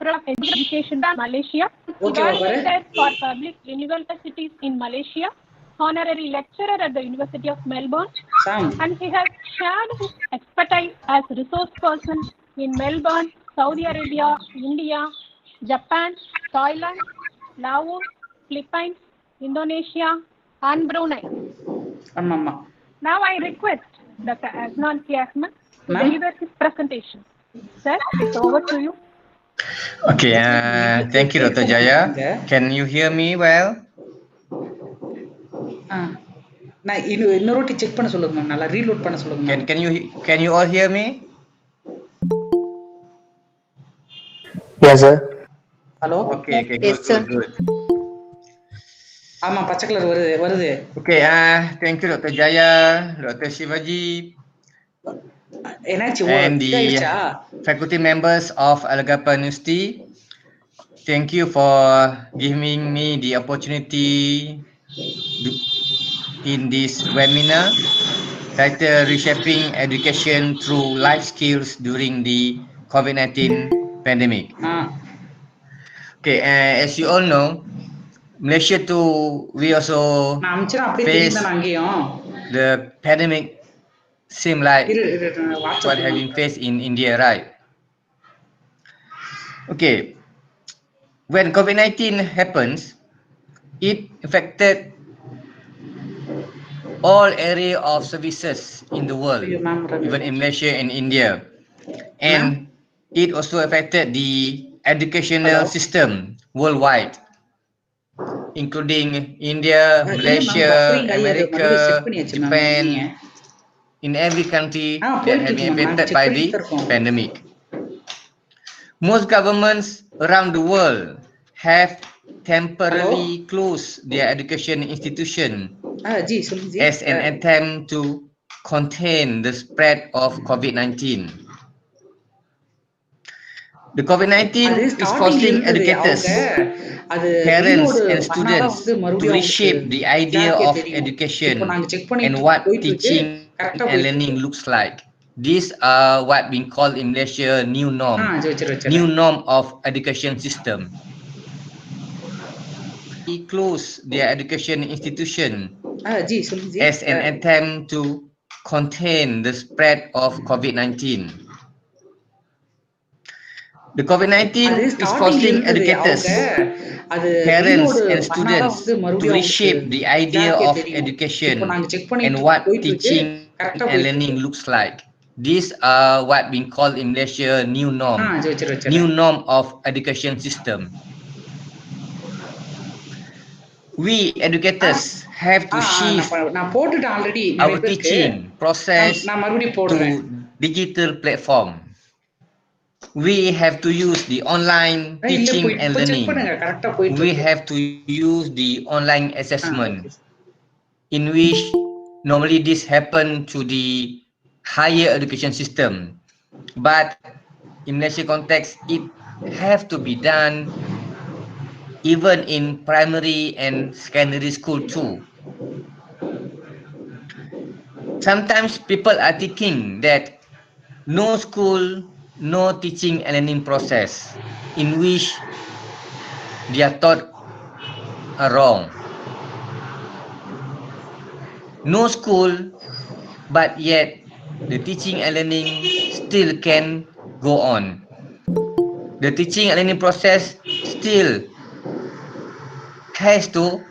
From education in Malaysia, evaluated for public universities in Malaysia, honorary lecturer at the University of Melbourne, and he has shared his expertise as resource person in Melbourne, Saudi Arabia, India, Japan, Thailand, Laos, Philippines, Indonesia, and Brunei. Now I request Dr. Aznan K. Ahmed to deliver his presentation. Sir, it's over to you. Okay, thank you, Dr. Jaya. Can you hear me well? Can you all hear me? Yes, sir. Hello? Okay, Yes, sir. good. Okay, thank you, Dr. Jaya, Dr. Shivaji, and the faculty members of Alagappa University. Thank you for giving me the opportunity in this webinar titled Reshaping Education Through Life Skills During the COVID-19 Pandemic. Okay, as you all know, Malaysia too, we also face the pandemic, same like what having faced in India, right? Okay, when COVID-19 happens, it affected all area of services in the world, even in Malaysia and India. And it also affected the educational system worldwide, including India, Malaysia, America, Japan, in every country that have been affected by the pandemic. Most governments around the world have temporarily closed their education institution as an attempt to contain the spread of COVID-19. The COVID-19 is forcing educators, parents and students to reshape the idea of education and what teaching and learning looks like. These are what being called in Malaysia new norm of education system. We close their education institution as an attempt to contain the spread of COVID-19. The COVID-19 is forcing educators, parents and students to reshape the idea of education and what teaching and learning looks like. These are what being called in Malaysia new norm of education system. We educators have to shift our teaching process to digital platform. We have to use the online teaching and learning. We have to use the online assessment, in which normally this happen to the higher education system. But in Malaysia context, it have to be done even in primary and secondary school too. Sometimes people are thinking that no school, no teaching and learning process, in which their thought are wrong. No school, but yet the teaching and learning still can go on. The teaching and learning process still has to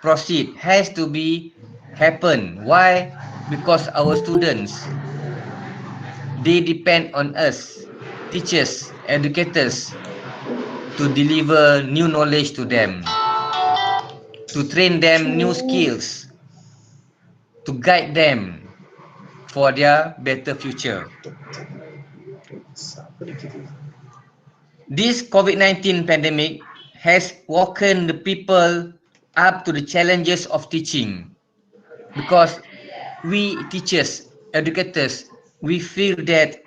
proceed, has to be happen. Why? Because our students, they depend on us, teachers, educators, to deliver new knowledge to them, to train them new skills, to guide them for their better future. This COVID-19 pandemic has woken the people up to the challenges of teaching, because we teachers, educators, we feel that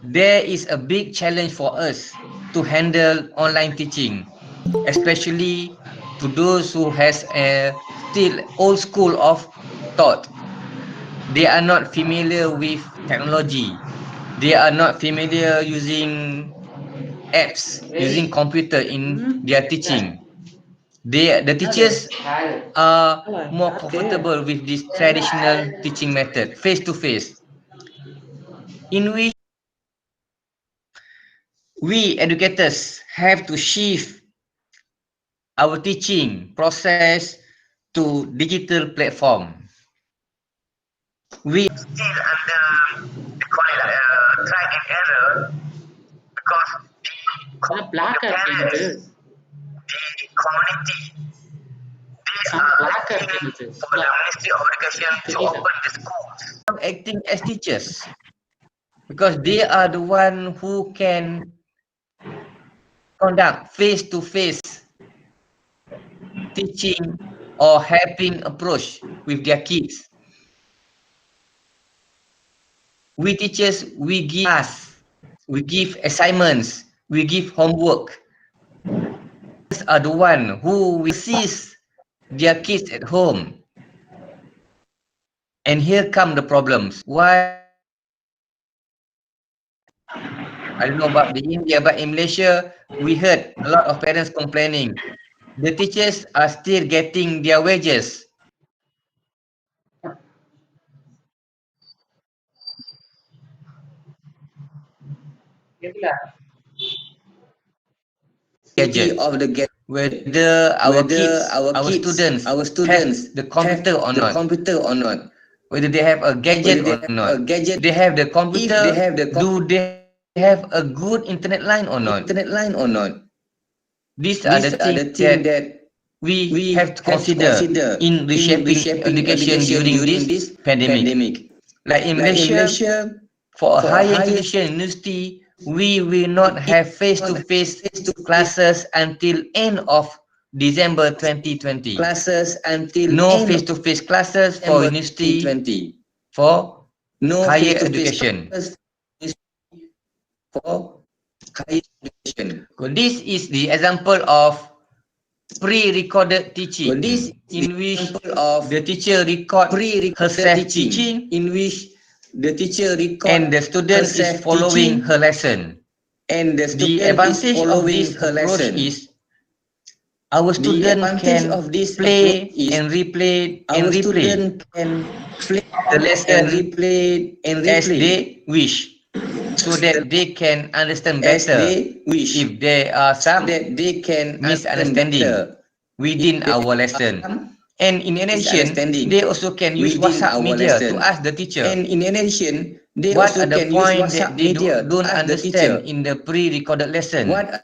there is a big challenge for us to handle online teaching, especially to those who has a still old school of thought. They are not familiar with technology. They are not familiar using apps, using computer in their teaching. The teachers are more comfortable with this traditional teaching method, face to face, in which we educators have to shift our teaching process to digital platform. We still under they call it trial and error, because the parents, the community, they are acting for the Ministry of Education to open the schools. Acting as teachers, because they are the one who can conduct face-to-face teaching or helping approach with their kids. We teachers, we give tasks, we give assignments, we give homework. These are the one who will assist their kids at home. And here come the problems. Why? I don't know about the India, but in Malaysia, we heard a lot of parents complaining. The teachers are still getting their wages. Gadget of the gadget, whether our kids, our students have the computer or not, whether they have a gadget or not, they have the computer, do they have a good internet line or not? These are the things that we have to consider in reshaping education during this pandemic. Like in Malaysia, for a higher institution university, we will not have face-to-face classes until end of December 2020. No face-to-face classes for university, for higher education. This is the example of pre-recorded teaching, in which the teacher record herself teaching, and the student is following her lesson. The advantage of this approach is our student can play and replay the lesson as they wish, so that they can understand better if there are some misunderstanding within our lesson. And in addition, they also can use WhatsApp media to ask the teacher what are the points that they don't understand in the pre-recorded lesson. Because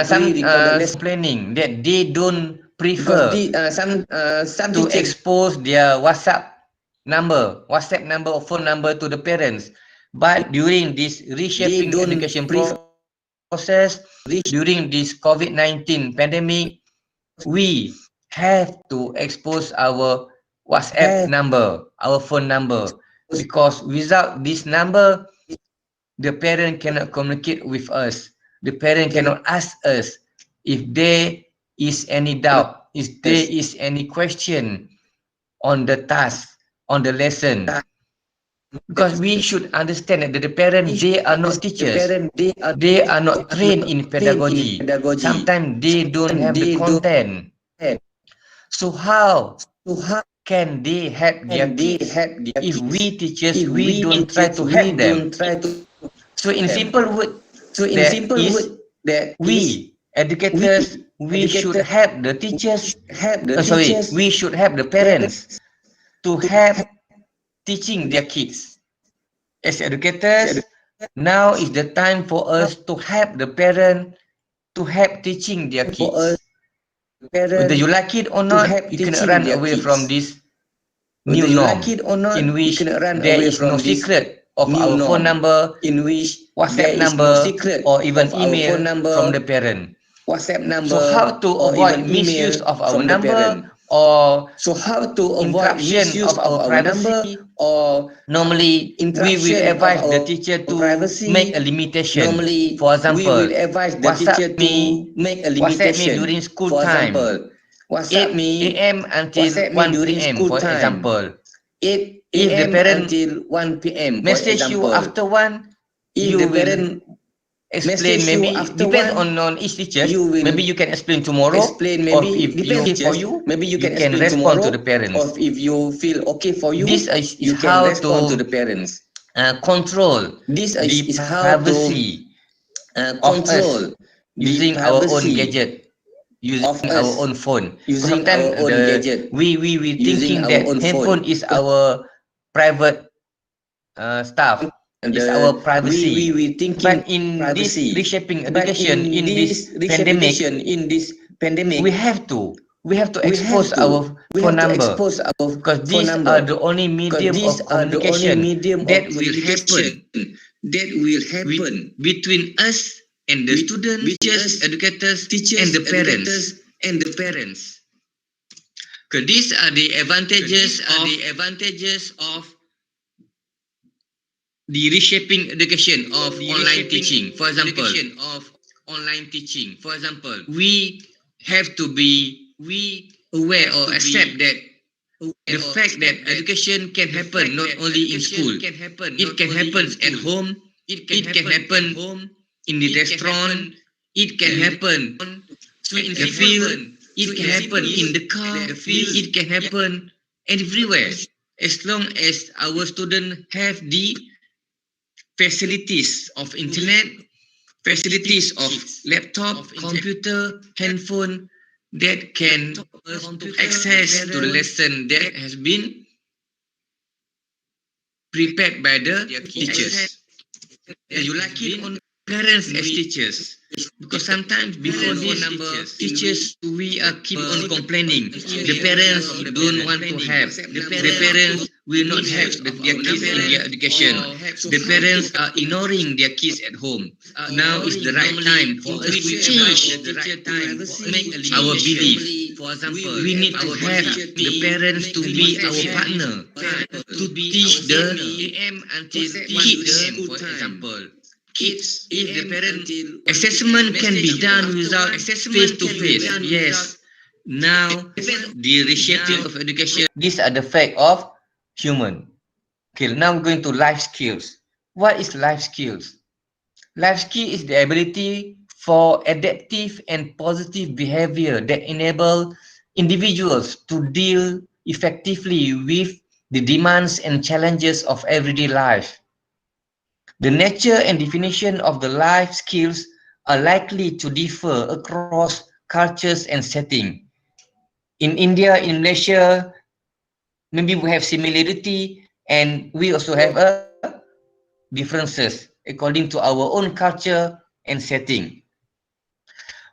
some complaining that they don't prefer to expose their WhatsApp number or phone number to the parents. But during this reshaping education process, during this COVID-19 pandemic, we have to expose our WhatsApp number, our phone number, because without this number, the parent cannot communicate with us. The parent cannot ask us if there is any doubt, if there is any question on the task, on the lesson. Because we should understand that the parents, they are not teachers. They are not trained in pedagogy. Sometimes they don't have the content. So how can they help their kids if we teachers we don't try to help them? So in simple word, that is we educators we should help the teachers. We should help the parents to help teaching their kids. As educators, now is the time for us to help the parent to help teaching their kids. Whether you like it or not, you cannot run away from this new norm in which there is no secret of our phone number, WhatsApp number, or even email from the parent. So how to avoid misuse of our number or interruption of our privacy? Normally, we will advise the teacher to make a limitation. For example, WhatsApp me during school time, 8 a.m. until 1 p.m. for example. If the parent message you after 1, you will explain, maybe depends on each teacher. Maybe you can explain tomorrow, or if you okay for you, you can respond to the parents. This is how to control the privacy of us using our own gadget, using our own phone. Because sometimes we thinking that handphone is our private stuff, is our privacy. But in this reshaping education, in this pandemic, we have to expose our phone number, because these are the only medium of communication that will happen between us and the students, teachers, educators, and the parents. Because these are the advantages of the reshaping education of online teaching. For example, we have to be aware or accept that the fact that education can happen not only in school, it can happen at home, it can happen in the restaurant, it can happen in the field, it can happen in the car, it can happen everywhere, as long as our students have the facilities of internet, facilities of laptop, computer, handphone that can access to the lesson that has been prepared by the teachers. You like it on parents as teachers, because sometimes before this teachers we are keep on complaining. The parents don't want to help. The parents will not help their kids in their education. The parents are ignoring their kids at home. Now is the right time for us to change our belief. We need to help the parents to be our partner, to teach the kids, for example. Kids, if the parent assessment can be done without face to face. Yes. Now the reshaping of education. These are the fact of human. Okay, now we're going to life skills. What is life skills? Life skill is the ability for adaptive and positive behavior that enable individuals to deal effectively with the demands and challenges of everyday life. The nature and definition of the life skills are likely to differ across cultures and settings. In India, in Malaysia, maybe we have similarity, and we also have differences according to our own culture and setting.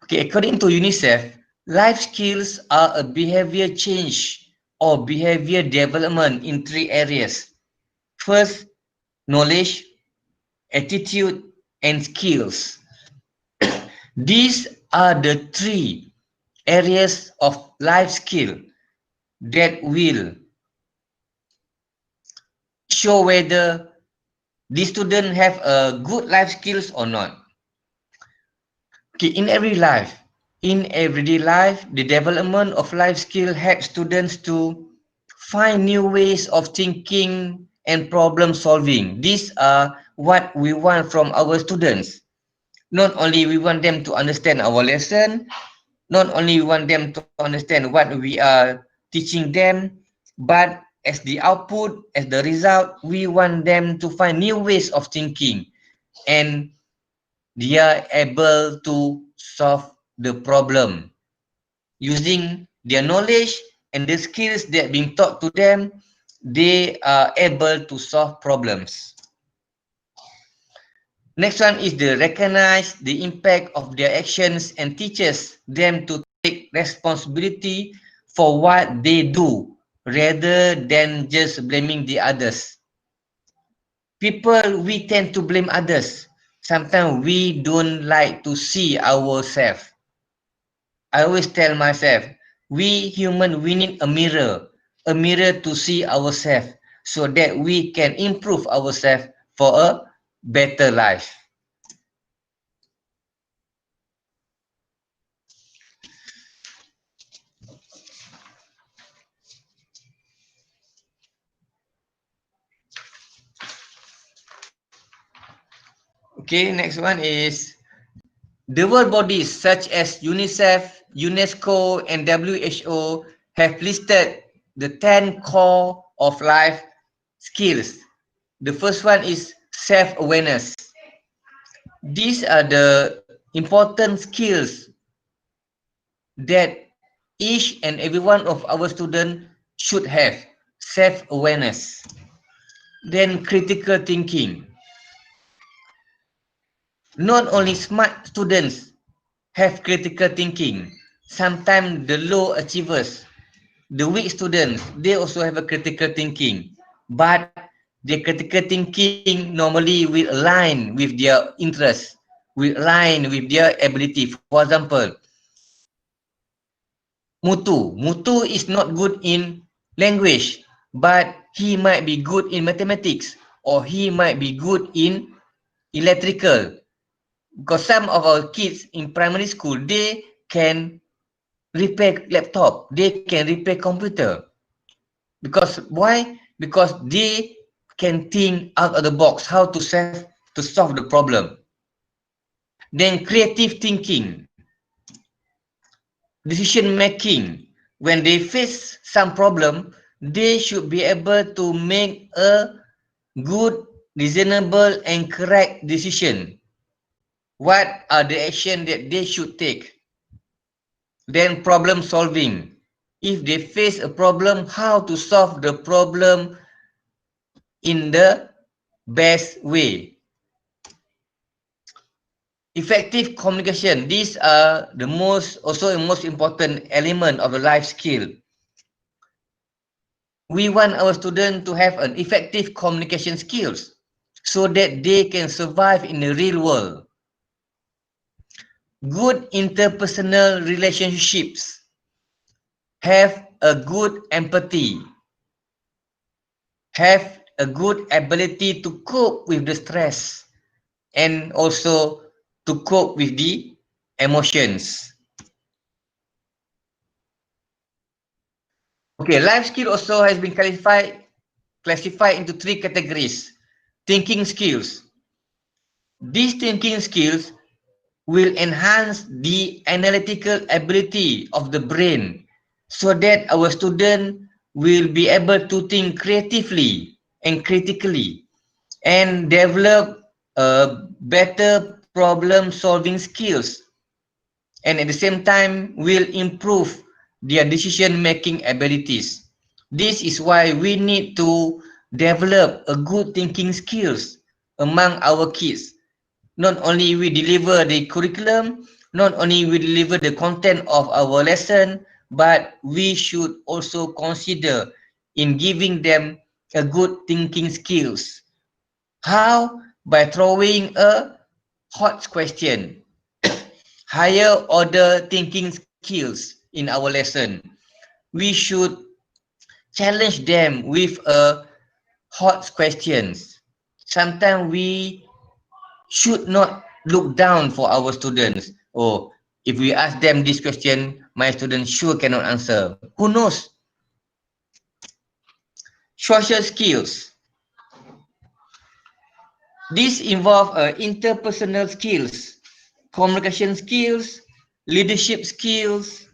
Okay, according to UNICEF, life skills are a behavior change or behavior development in 3 areas. First, knowledge, attitude, and skills. These are the 3 areas of life skill that will show whether the student have a good life skills or not. Okay, in everyday life, the development of life skill helps students to find new ways of thinking and problem solving. These are what we want from our students. Not only we want them to understand our lesson, Not only we want them to understand what we are teaching them, but as the output, as the result, we want them to find new ways of thinking, and they are able to solve the problem using their knowledge and the skills that being taught to them. They are able to solve problems. Next one is the recognize the impact of their actions and teaches them to take responsibility for what they do rather than just blaming the others. People, we tend to blame others. Sometimes we don't like to see ourselves. I always tell myself, we human, we need a mirror to see ourselves so that we can improve ourselves for a better life. Okay, next one is the world bodies such as UNICEF, UNESCO, and WHO have listed the 10 core of life skills. The first one is self-awareness. These are the important skills that each and every one of our students should have. Self-awareness. Then critical thinking. Not only smart students have critical thinking. Sometimes the low achievers, the weak students, they also have a critical thinking. But their critical thinking normally will align with their interest, will align with their ability. For example, Mutu is not good in language, but he might be good in mathematics, or he might be good in electrical. Because some of our kids in primary school, they can repair laptop, they can repair computer. Because why? Because they can think out of the box how to solve the problem. Then creative thinking, decision making. When they face some problem, they should be able to make a good, reasonable and correct decision. What are the action that they should take? Then problem solving. If they face a problem, how to solve the problem in the best way. Effective communication. These are the most important element of the life skill. We want our students to have an effective communication skills so that they can survive in the real world. Good interpersonal relationships. Have a good empathy. Have a good ability to cope with the stress and also to cope with the emotions. Okay, life skill also has been classified into three categories. Thinking skills. These thinking skills will enhance the analytical ability of the brain so that our student will be able to think creatively and critically and develop better problem solving skills, and at the same time will improve their decision making abilities. This is why we need to develop a good thinking skills among our kids. Not only we deliver the curriculum, not only we deliver the content of our lesson, but we should also consider in giving them a good thinking skills. How? By throwing a hot question, higher order thinking skills in our lesson. We should challenge them with a hot questions. Sometimes we should not look down for our students. Oh, if we ask them this question, my students sure cannot answer. Who knows? Social skills. These involve interpersonal skills, communication skills, leadership skills,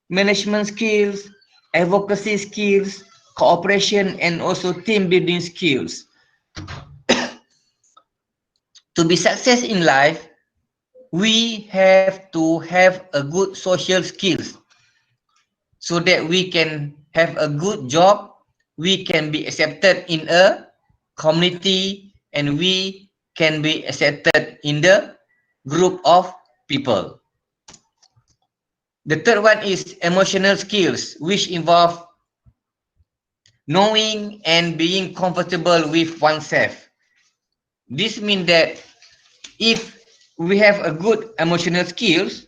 management skills, advocacy skills, cooperation, and also team building skills. To be success in life, we have to have a good social skills so that we can have a good job, we can be accepted in a community, and we can be accepted in the group of people. The third one is emotional skills, which involve knowing and being comfortable with oneself. This means that if we have a good emotional skills,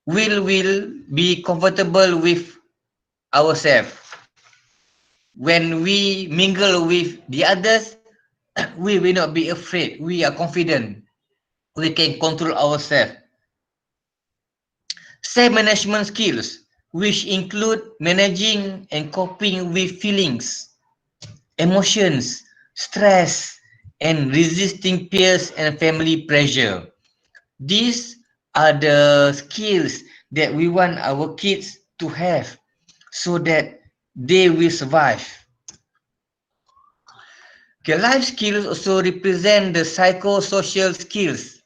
we will be comfortable with ourselves. When we mingle with the others, we will not be afraid. We are confident. We can control ourselves. Self-management skills, which include managing and coping with feelings, emotions, stress, and resisting peers and family pressure. These are the skills that we want our kids to have so that they will survive. Okay, life skills also represent the psychosocial skills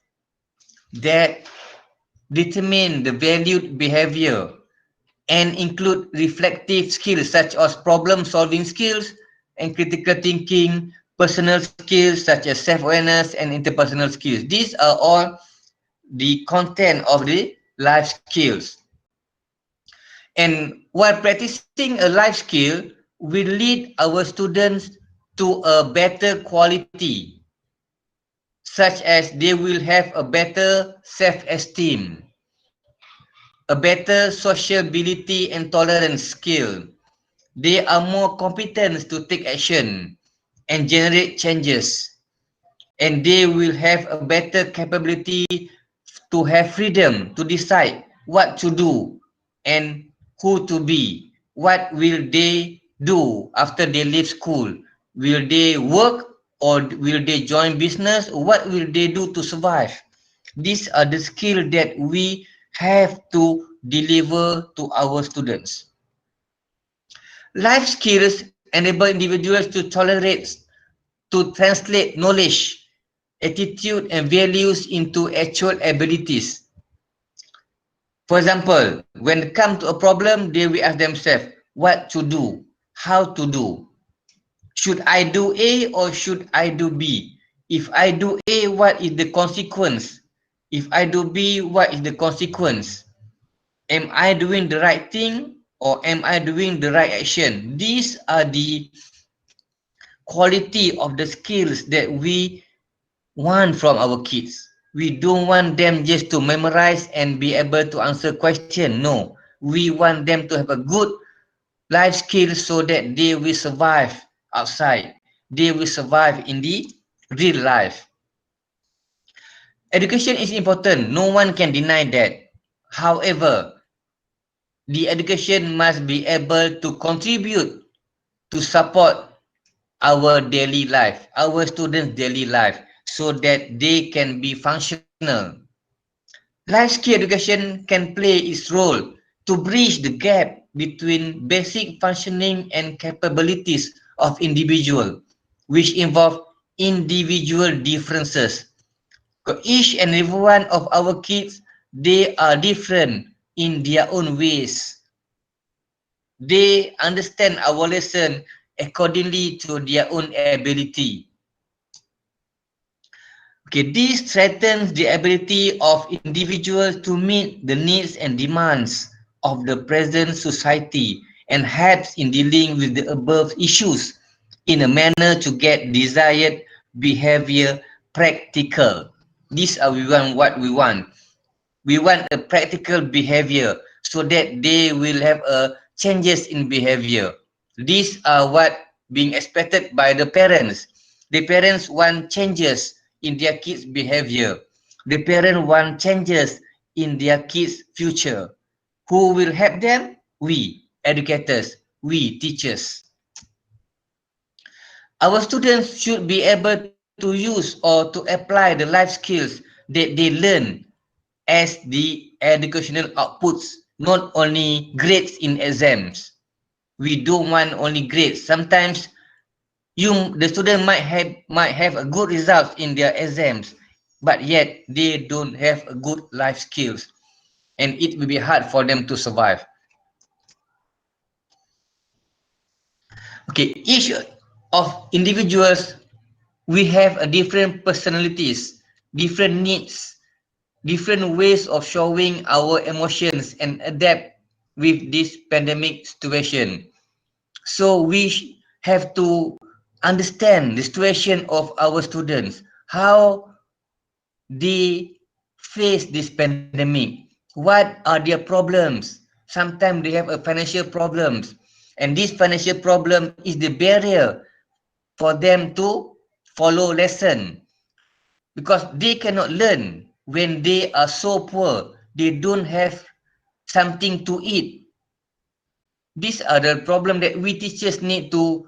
that determine the valued behavior and include reflective skills such as problem solving skills and critical thinking, personal skills such as self-awareness and interpersonal skills. These are all the content of the life skills. And while practicing a life skill will lead our students to a better quality, such as they will have a better self-esteem, a better sociability and tolerance skill. They are more competent to take action and generate changes, and they will have a better capability to have freedom to decide what to do and who to be. What will they do after they leave school? Will they work or will they join business? What will they do to survive? These are the skills that we have to deliver to our students. Life skills enable individuals to tolerate, to translate knowledge, attitude, and values into actual abilities. For example, when it comes to a problem, they will ask themselves what to do, how to do. Should I do A or should I do B? If I do A, what is the consequence? If I do B, what is the consequence? Am I doing the right thing or am I doing the right action? These are the quality of the skills that we want from our kids. We don't want them just to memorize and be able to answer questions. No, we want them to have a good life skill so that they will survive outside. They will survive in the real life. Education is important. No one can deny that. However, the education must be able to contribute to support our daily life, our students' daily life, so that they can be functional. Life skill education can play its role to bridge the gap between basic functioning and capabilities of individual, which involve individual differences. Each and every one of our kids, they are different in their own ways. They understand our lesson accordingly to their own ability. Okay, this strengthens the ability of individuals to meet the needs and demands of the present society and helps in dealing with the above issues in a manner to get desired behavior practical. These are what we want. We want a practical behavior so that they will have a changes in behavior. These are what being expected by the parents. The parents want changes in their kids' behavior. The parents want changes in their kids' future. Who will help them? We, educators, we, teachers. Our students should be able to use or to apply the life skills that they learn as the educational outputs, not only grades in exams. We don't want only grades. Sometimes the student might have a good result in their exams, but yet they don't have a good life skills, and it will be hard for them to survive. Okay, each of individuals, we have a different personalities, different needs, different ways of showing our emotions and adapt with this pandemic situation. So we have to understand the situation of our students, how they face this pandemic, what are their problems. Sometimes they have a financial problems, and this financial problem is the barrier for them to follow lesson, because they cannot learn when they are so poor, they don't have something to eat. These are the problem that we teachers need to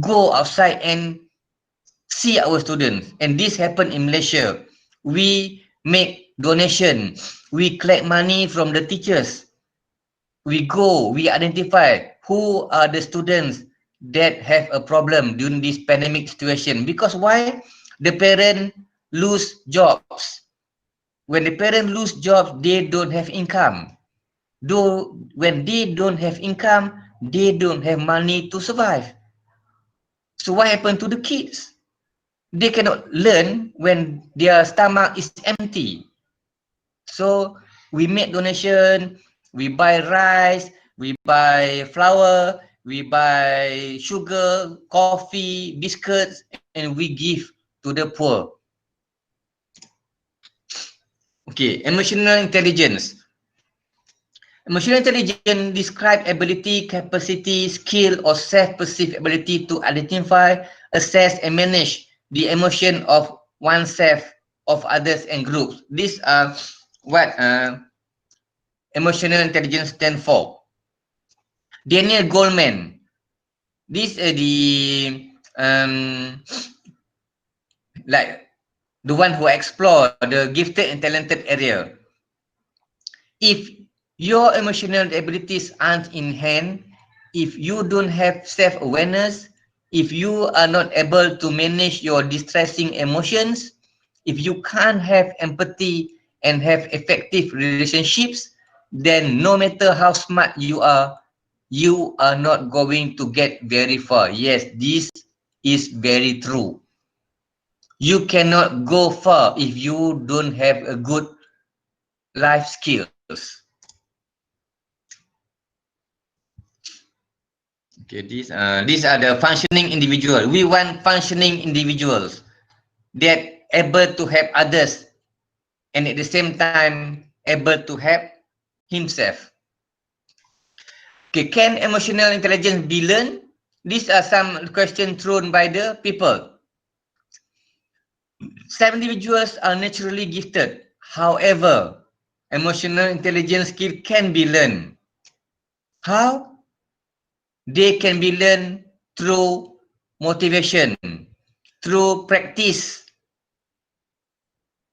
go outside and see our students. And this happen in Malaysia. We make donation, we collect money from the teachers, we go, we identify who are the students that have a problem during this pandemic situation. Because why? The parent lose jobs. When the parent lose jobs, they don't have income. Though when they don't have income, they don't have money to survive. So what happened to the kids? They cannot learn when their stomach is empty. So we make donation, we buy rice, we buy flour, we buy sugar, coffee, biscuits, and we give to the poor. Okay, emotional intelligence. Emotional intelligence describe ability, capacity, skill, or self-perceived ability to identify, assess, and manage the emotion of oneself, of others, and groups. These are what emotional intelligence stand for. Daniel Goleman, this is like the one who explore the gifted and talented area. If your emotional abilities aren't in hand, if you don't have self-awareness, if you are not able to manage your distressing emotions, if you can't have empathy and have effective relationships, then no matter how smart you are not going to get very far. Yes, this is very true. You cannot go far if you don't have a good life skills. Okay, these are the functioning individual. We want functioning individuals that able to help others and at the same time able to help himself. Okay, can emotional intelligence be learned? These are some questions thrown by the people. Some individuals are naturally gifted. However, emotional intelligence skill can be learned. How? They can be learned through motivation, through practice,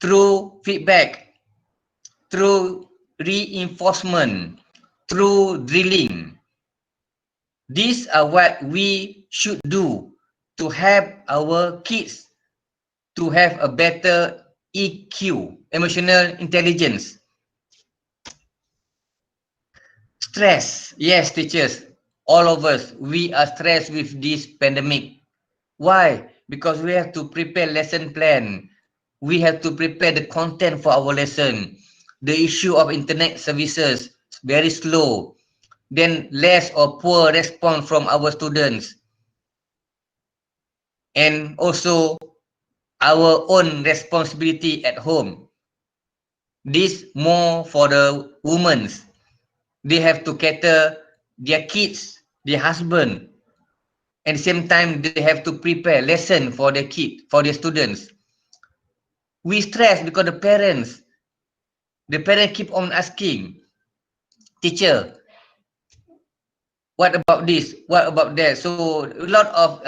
through feedback, through reinforcement, through drilling. These are what we should do to help our kids to have a better EQ, emotional intelligence. Stress. Yes, teachers, all of us, we are stressed with this pandemic. Why? Because we have to prepare lesson plan. We have to prepare the content for our lesson. The issue of internet services very slow. Then less or poor response from our students. And also our own responsibility at home. This more for the women. They have to cater their kids, their husband. At the same time, they have to prepare lesson for their kid, for their students. We stress because the parents keep on asking, teacher, what about this? What about that? So a lot of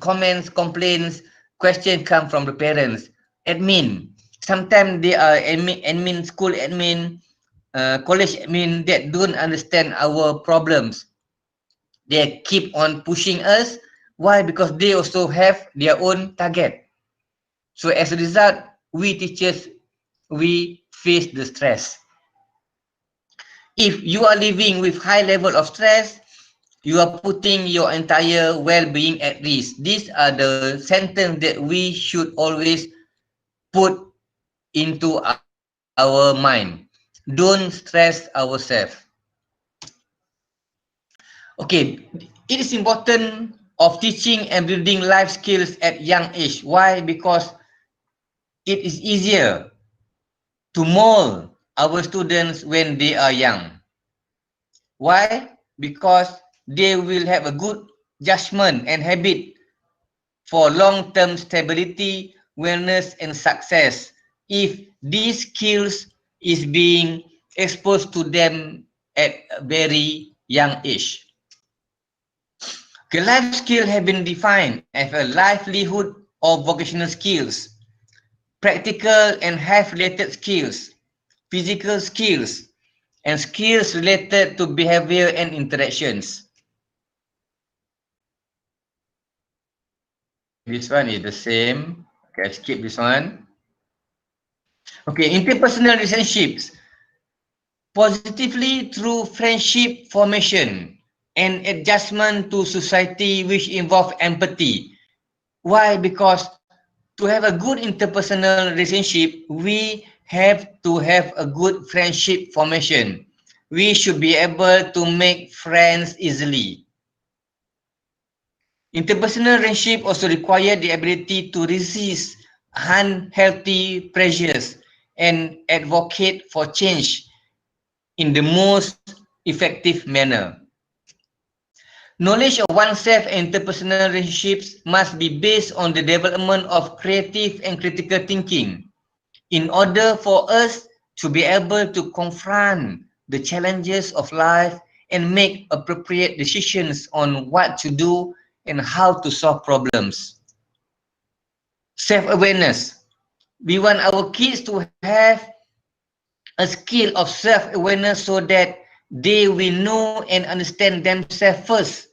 comments, complaints, questions come from the parents. Admin, Sometimes they are admin, school admin, college admin that don't understand our problems. They keep on pushing us. Why? Because they also have their own target. So as a result, we teachers, we face the stress. If you are living with high level of stress, you are putting your entire well-being at risk. These are the sentence that we should always put into our mind. Don't stress ourselves. Okay, it is important of teaching and building life skills at young age. Why? Because it is easier to mold our students when they are young. Why? Because they will have a good judgment and habit for long-term stability, wellness, and success if these skills is being exposed to them at a very young age. Okay, life skills have been defined as a livelihood or vocational skills, practical and health-related skills, physical skills, and skills related to behavior and interactions. Okay, this one is the same. Okay, skip this one. Okay, interpersonal relationships. Positively through friendship formation and adjustment to society which involve empathy. Why? Because to have a good interpersonal relationship, we have to have a good friendship formation. We should be able to make friends easily. Interpersonal relationship also require the ability to resist unhealthy pressures and advocate for change in the most effective manner. Knowledge of oneself and interpersonal relationships must be based on the development of creative and critical thinking in order for us to be able to confront the challenges of life and make appropriate decisions on what to do and how to solve problems. Self-awareness. We want our kids to have a skill of self-awareness so that they will know and understand themselves first.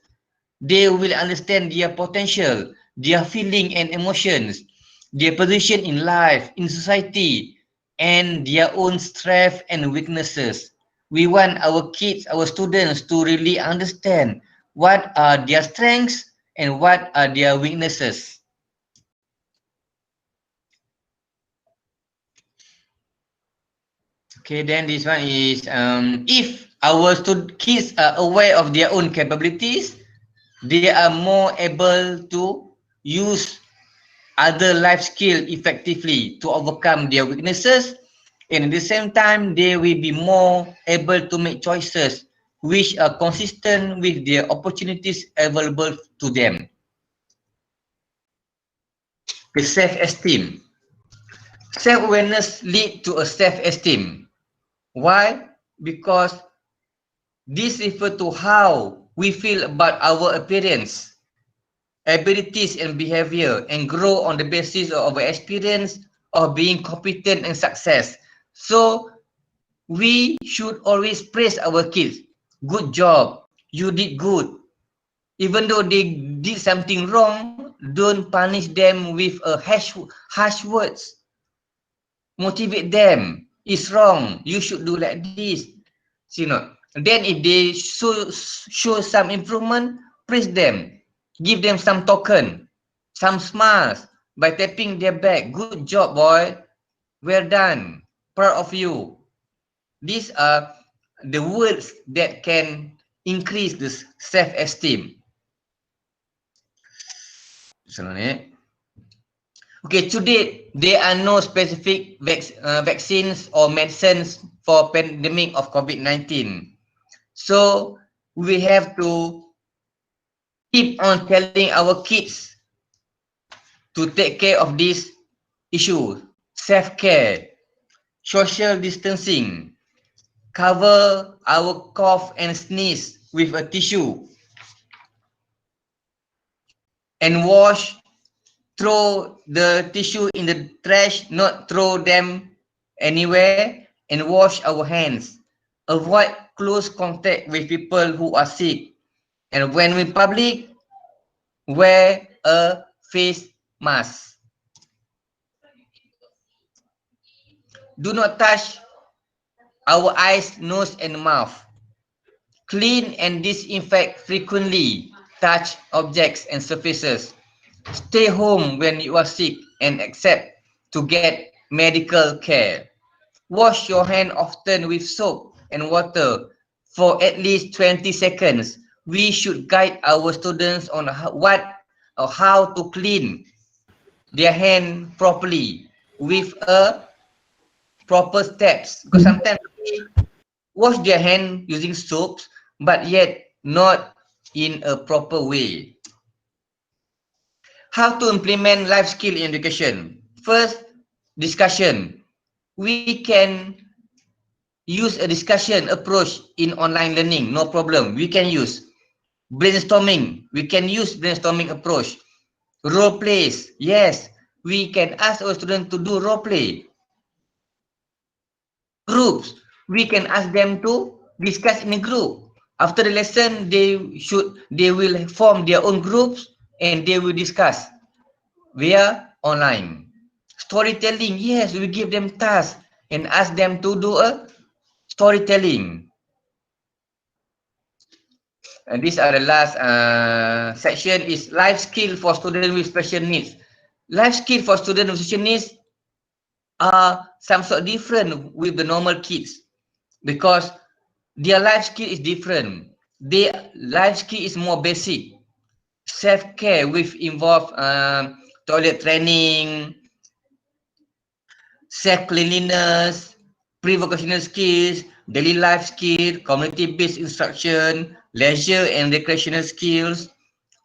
They will understand their potential, their feeling and emotions, their position in life, in society, and their own strengths and weaknesses. We want our kids, our students to really understand what are their strengths and what are their weaknesses. Okay, then this one is if our kids are aware of their own capabilities, they are more able to use other life skills effectively to overcome their weaknesses, and at the same time they will be more able to make choices which are consistent with the opportunities available to them. The self-esteem. Self-awareness lead to a self-esteem. Why? Because this refers to how we feel about our appearance, abilities and behavior, and grow on the basis of our experience of being competent and success. So we should always praise our kids. Good job, you did good. Even though they did something wrong, don't punish them with a harsh words. Motivate them. It's wrong, you should do like this. See not? Then if they show some improvement, praise them. Give them some token, some smiles by tapping their back. Good job, boy. Well done. Proud of you. These are the words that can increase the self-esteem. Okay, to date, there are no specific vaccines or medicines for pandemic of COVID-19. So we have to keep on telling our kids to take care of this issue. Self-care, social distancing, cover our cough and sneeze with a tissue, and wash throw the tissue in the trash, not throw them anywhere, and wash our hands. Avoid close contact with people who are sick. And when in public, wear a face mask. Do not touch our eyes, nose, and mouth. Clean and disinfect frequently. Touch objects and surfaces. Stay home when you are sick and accept to get medical care. Wash your hand often with soap and water for at least 20 seconds. We should guide our students on what or how to clean their hand properly with a proper steps. Because sometimes we wash their hand using soaps, but yet not in a proper way. How to implement life skill in education? First, discussion. We can use a discussion approach in online learning, no problem. We can use brainstorming. We can use brainstorming approach. Role plays. Yes, we can ask our students to do role play. Groups. We can ask them to discuss in a group. After the lesson, they will form their own groups and they will discuss via online. Storytelling. Yes, we give them tasks and ask them to do a storytelling. And these are the last section is life skill for students with special needs. Life skill for students with special needs are some sort different with the normal kids because their life skill is different. Their life skill is more basic. Self-care which involve toilet training, self-cleanliness, pre-vocational skills, daily life skill, community-based instruction, leisure and recreational skills,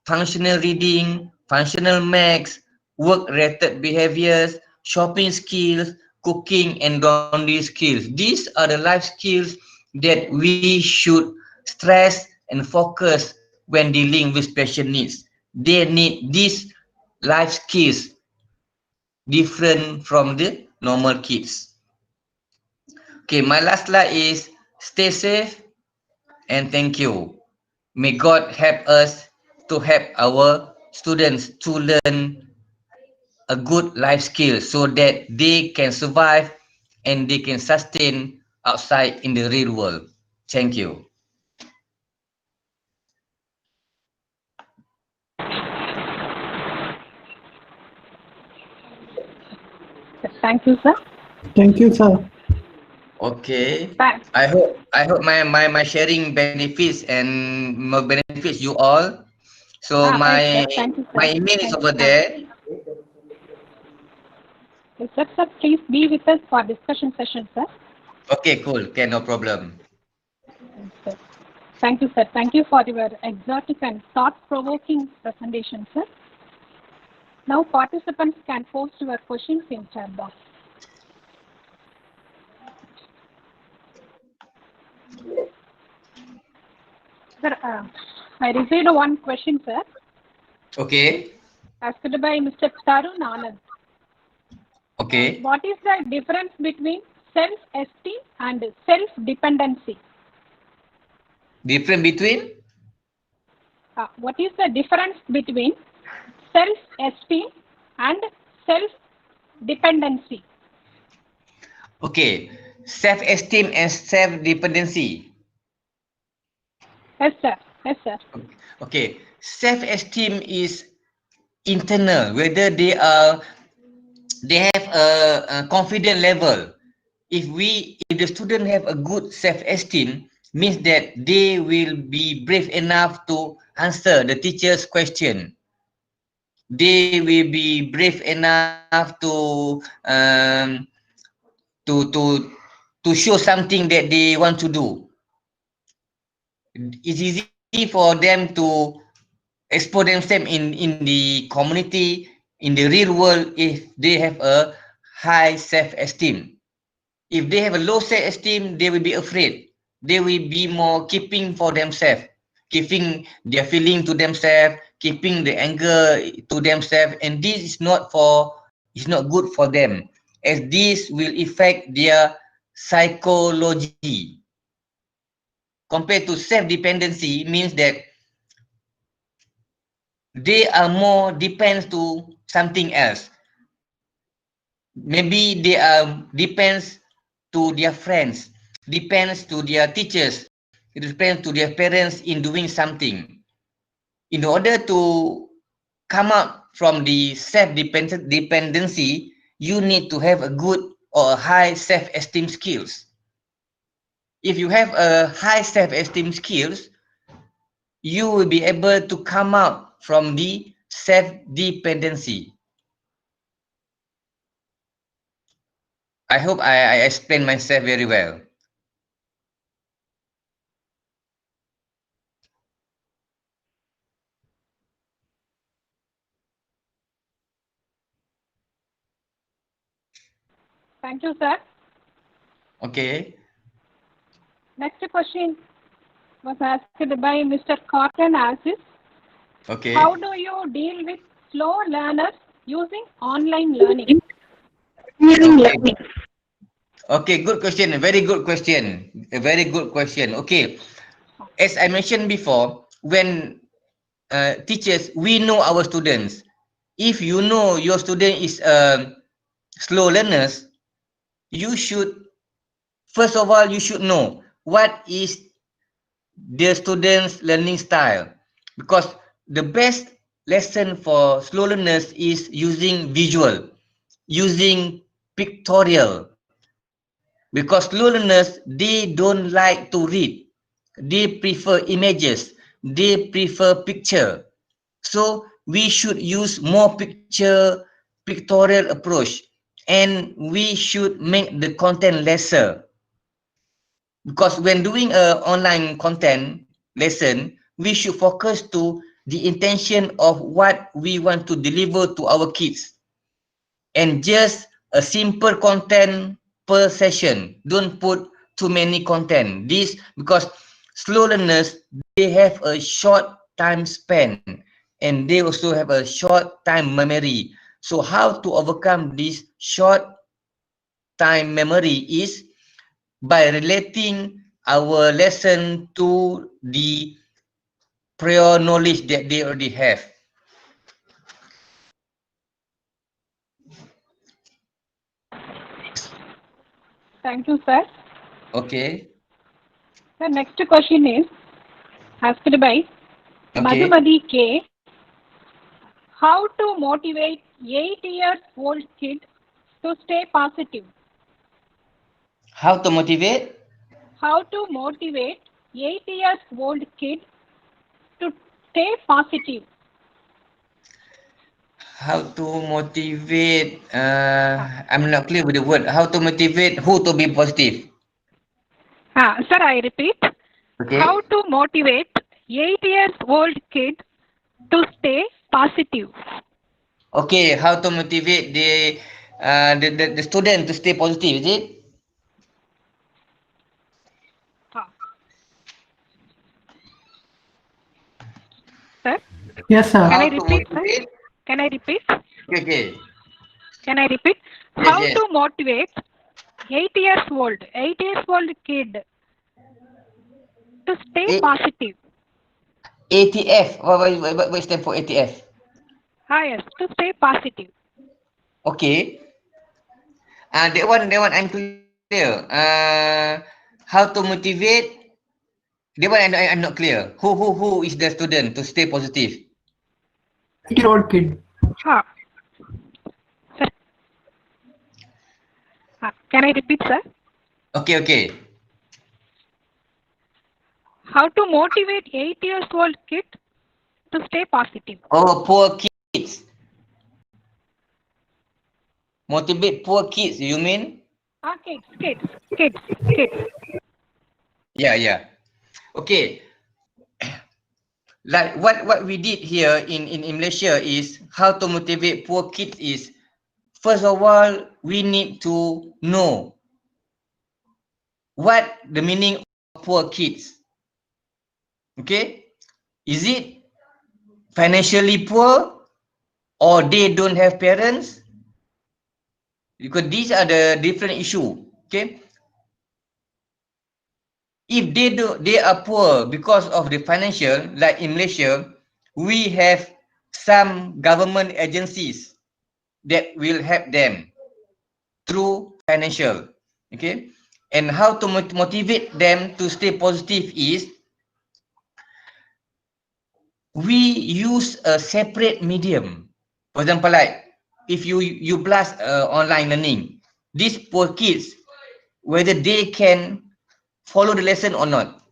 functional reading, functional maths, work-related behaviors, shopping skills, cooking and laundry skills. These are the life skills that we should stress and focus when dealing with special needs. They need these life skills different from the normal kids. Okay, my last slide is stay safe and thank you. May God help us to help our students to learn a good life skill so that they can survive and they can sustain outside in the real world. Thank you. Thank you, sir. Thank you, sir. Okay. Thanks. I hope my sharing benefits and more benefits you all. So Right, sir. Thank you, sir. my email is Thank over you. there. Yes, sir, please be with us for discussion session, sir. Okay, cool. Okay, no problem. Yes, sir. Thank you, sir. Thank you for your exotic and thought-provoking presentation, sir. Now participants can post your questions in chat box. Sir, I received one question, sir. Okay. Asked by Mr. Tarun Anand. Okay. What is the difference between self-esteem and self-dependency? Different between? What is the difference between self-esteem and self-dependency? Okay. Self-esteem and self-dependency. Yes, sir. Yes, sir. Okay. Self-esteem is internal, whether they have a confident level. If the student have a good self-esteem, means that they will be brave enough to answer the teacher's question. They will be brave enough to to to show something that they want to do. It's easy for them to expose themselves in the community, in the real world, if they have a high self-esteem. If they have a low self-esteem, they will be afraid. They will be more keeping for themselves. keeping their feeling to themselves, keeping the anger to themselves, and this is not good for them, as this will affect their psychology. Compared to self-dependency means that they are more depends to something else. Maybe they are depends to their friends, depends to their teachers, it depends to their parents in doing something. In order to come out from the self-dependency, you need to have a good or a high self-esteem skills. If you have a high self-esteem skills, you will be able to come out from the self-dependency. I hope I explained myself very well. Thank you, sir. Okay. Next question was asked by Mr. Cotton Aziz. Okay. How do you deal with slow learners using online learning? Okay. Okay, good question. A very good question. A very good question. Okay. As I mentioned before, when teachers, we know our students. If you know your student is slow learners, you should, first of all, you should know what is the student's learning style. Because the best lesson for slow learners is using visual, using pictorial. Because slow learners, they don't like to read. They prefer images. They prefer picture. So we should use more pictorial approach, and we should make the content lesser. Because when doing a online content lesson, we should focus to the intention of what we want to deliver to our kids, and just a simple content per session. Don't put too many content. This because slow learners, they have a short time span, and they also have a short time memory. So how to overcome this short time memory is by relating our lesson to the prior knowledge that they already have. Thank you, sir. Okay. The next question is asked by Okay. Madhumati K. How to motivate 8-year-old kid to stay positive? How to motivate? How to motivate 8-year-old kid to stay positive? How to motivate? I'm not clear with the word. How to motivate who to be positive? Sir, I repeat. How Okay. to motivate 8-year-old kid to stay positive? Okay. How to motivate the student to stay positive? Is it? Ah, sir, Yes, sir. can I How to repeat, sir? motivate? Can I repeat? Okay. Okay. Can I repeat? Yes. How Yes. to motivate 8-year-old kid to stay A- positive? ATF. What stand for ATF? Yes, to stay positive. Okay. That one I'm clear. How to motivate? That one I'm not clear. Who is the student to stay positive? 8-year-old kid. Ah, sir, can I repeat, sir? Okay. Okay. How to motivate 8-year-old kid to stay positive? Oh, poor kids. Motivate poor kids. You mean? Kids. Yeah. Yeah. Okay. Like what we did here in Malaysia is how to motivate poor kids is, first of all, we need to know what the meaning of poor kids. Okay. Is it financially poor, or they don't have parents? Because these are the different issue. Okay, if they are poor because of the financial, like in Malaysia, we have some government agencies that will help them through financial. Okay, and how to motivate them to stay positive is we use a separate medium. For example, like if you blast online learning, these poor kids, whether they can follow the lesson or not.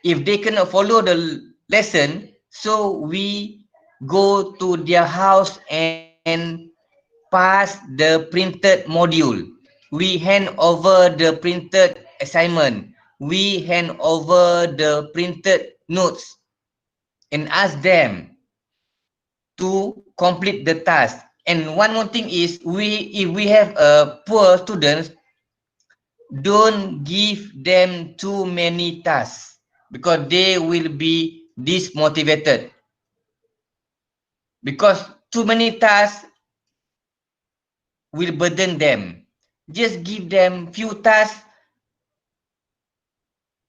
If they cannot follow the lesson, so we go to their house and pass the printed module. We hand over the printed assignment. We hand over the printed notes and ask them to complete the task. And one more thing is, if we have poor students, don't give them too many tasks because they will be dismotivated. Because too many tasks will burden them. Just give them few tasks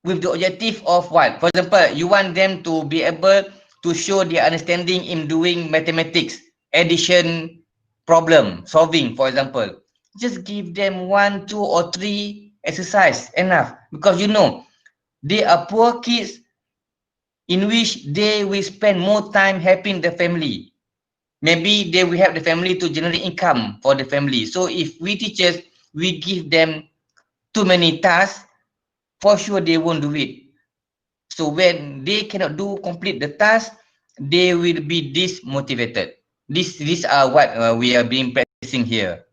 with the objective of what? For example, you want them to be able to show their understanding in doing mathematics, addition, problem solving, for example. Just give them 1, 2, or 3 exercise, enough. Because you know, they are poor kids in which they will spend more time helping the family. Maybe they will help the family to generate income for the family. So if we teachers, we give them too many tasks, for sure they won't do it. So when they cannot complete the task, they will be dismotivated. These are what we are being practicing here.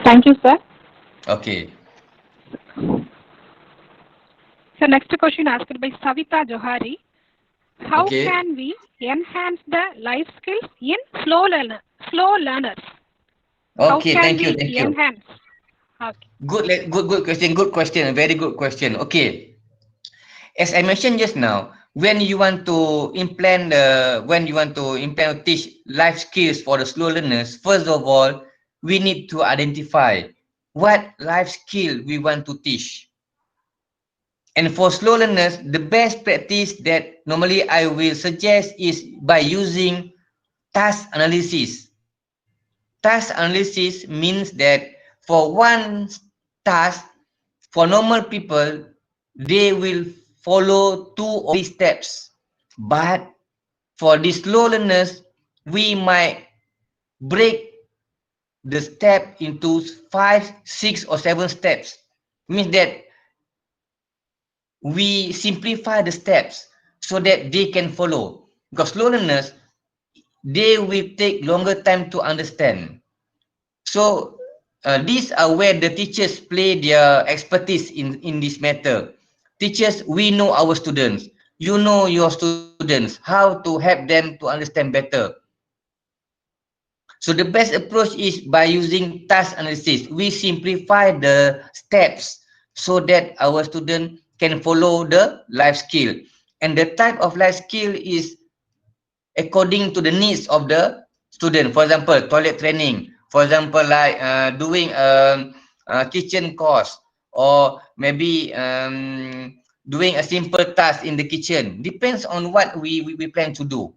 Thank you, sir. Okay. So next question asked by Savita Johari. How Okay. can we enhance the life skills in slow learners? How Okay, can thank you, we thank you. enhance? Okay. Good question. Good question. A very good question. Okay. As I mentioned just now, when you want to implement or teach life skills for the slow learners, first of all, we need to identify what life skill we want to teach. And for slow learners, the best practice that normally I will suggest is by using task analysis. Task analysis means that for one task, for normal people, they will follow 2 or 3 steps. But for the slow learners, we might break the step into 5, 6, or 7 steps. Means that we simplify the steps so that they can follow. Because slow learners, they will take longer time to understand. So these are where the teachers play their expertise in this matter. Teachers, we know our students. You know your students, how to help them to understand better. So the best approach is by using task analysis. We simplify the steps so that our student can follow the life skill. And the type of life skill is according to the needs of the student. For example, toilet training. For example, like doing a kitchen course, or maybe doing a simple task in the kitchen. Depends on what we plan to do.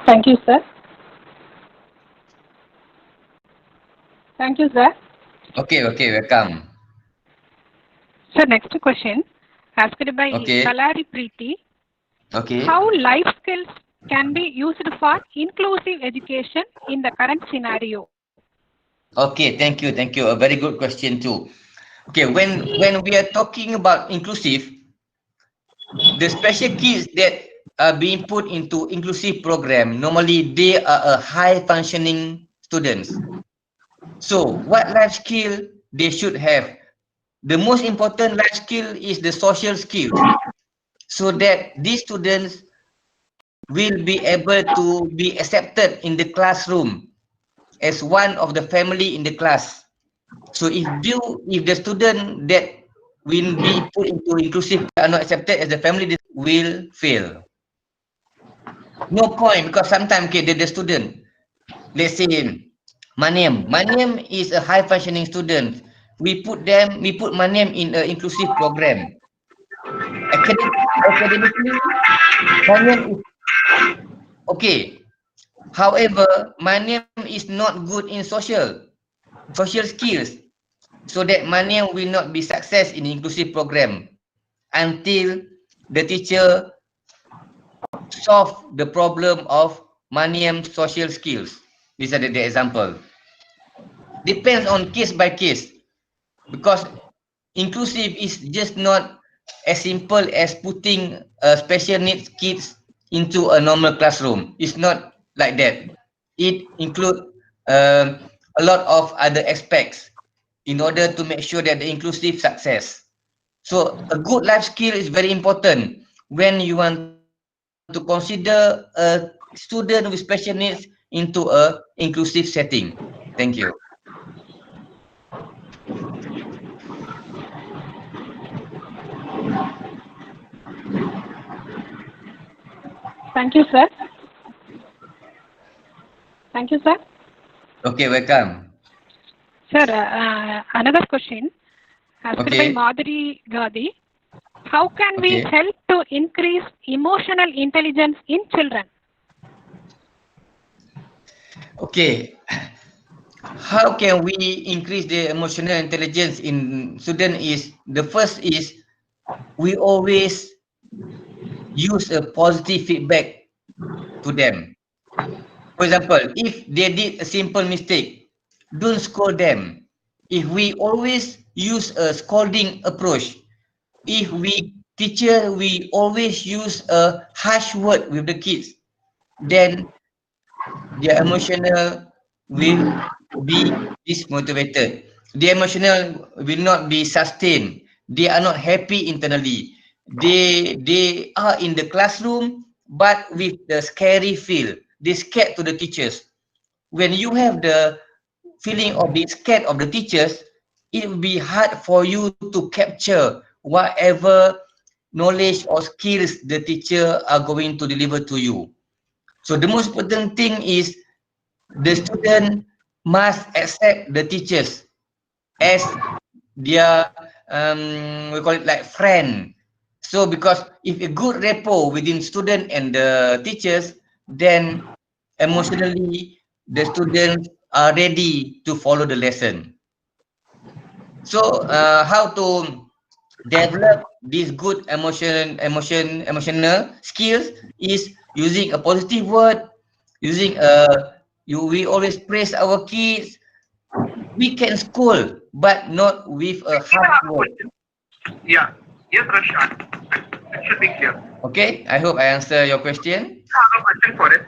Thank you, sir. Thank you, sir. Okay, welcome. So next question asked by Okay, Kalari Preeti. okay. How life skills can be used for inclusive education in the current scenario? Okay, thank you. A very good question too. Okay, when we are talking about inclusive, the special kids that are being put into inclusive program, normally they are a high functioning students. So what life skill they should have? The most important life skill is the social skills, so that these students will be able to be accepted in the classroom. as one of the family in the class. So if the student that will be put into inclusive are not accepted as the family, this will fail. No point, because sometimes okay, the student, let's say Maniam is a high functioning student. We put Maniam in an inclusive program. Academically, Maniam is okay. However, Maniam is not good in social skills. So that Maniam will not be success in inclusive program until the teacher solve the problem of Maniam social skills. These are the example. Depends on case by case, because inclusive is just not as simple as putting special needs kids into a normal classroom. It's not like that. It include a lot of other aspects in order to make sure that the inclusive success. So a good life skill is very important when you want to consider a student with special needs into a inclusive setting. Thank you. Thank you, sir. Thank you, sir. Okay, welcome. Sir, another question asked by Okay. Madhuri Gandhi. How can we Okay. help to increase emotional intelligence in children? Okay. How can we increase the emotional intelligence in student is, the first is we always use a positive feedback to them. For example, if they did a simple mistake, don't scold them. If we always use a scolding approach, if we always use a harsh word with the kids, then their emotional will be dismotivated. The emotional will not be sustained. They are not happy internally. They are in the classroom, but with the scary feel. They scared to the teachers. When you have the feeling of being scared of the teachers, it will be hard for you to capture whatever knowledge or skills the teacher are going to deliver to you. So the most important thing is the student must accept the teachers as their we call it like friend. So because if a good rapport within student and the teachers, then emotionally the students are ready to follow the lesson. So how to develop these good emotional skills is using a positive word, using we always praise our kids. We can scold, but not with a Actually, I harsh have a word. question. Yeah. Yes, Rashad. It should be clear. Okay, I hope I answer your question. I have a question for it.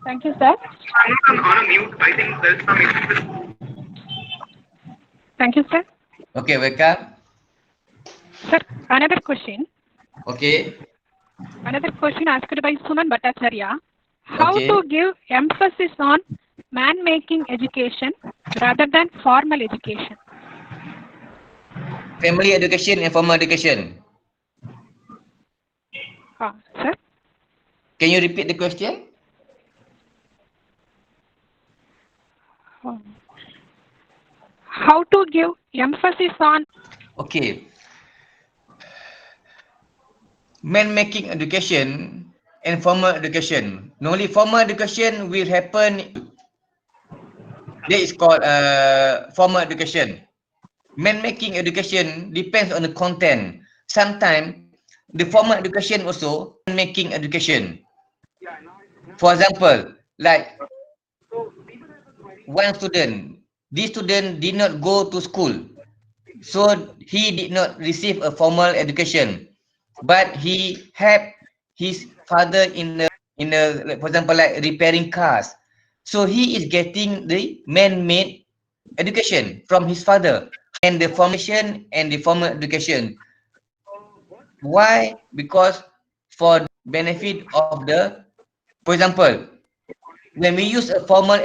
Thank you, sir. I'm not on a mute. I think there's some issue with. Thank you, sir. Okay, welcome. Sir, another question. Okay, Another question asked by Suman Bhattacharya. How to okay. give emphasis on man-making education rather than formal education? Family education and formal education. Sir? Can you repeat the question? How to give emphasis on Okay. Man-making education and formal education. Normally, formal education will happen. That is called formal education. Man-making education depends on the content. Sometimes the formal education also man-making education. For example, like one student, this student did not go to school, so he did not receive a formal education, but he helped his father in a like, for example, like repairing cars. So he is getting the man-made education from his father and the formation and the formal education. Why? Because for benefit of the For example, when we use a formal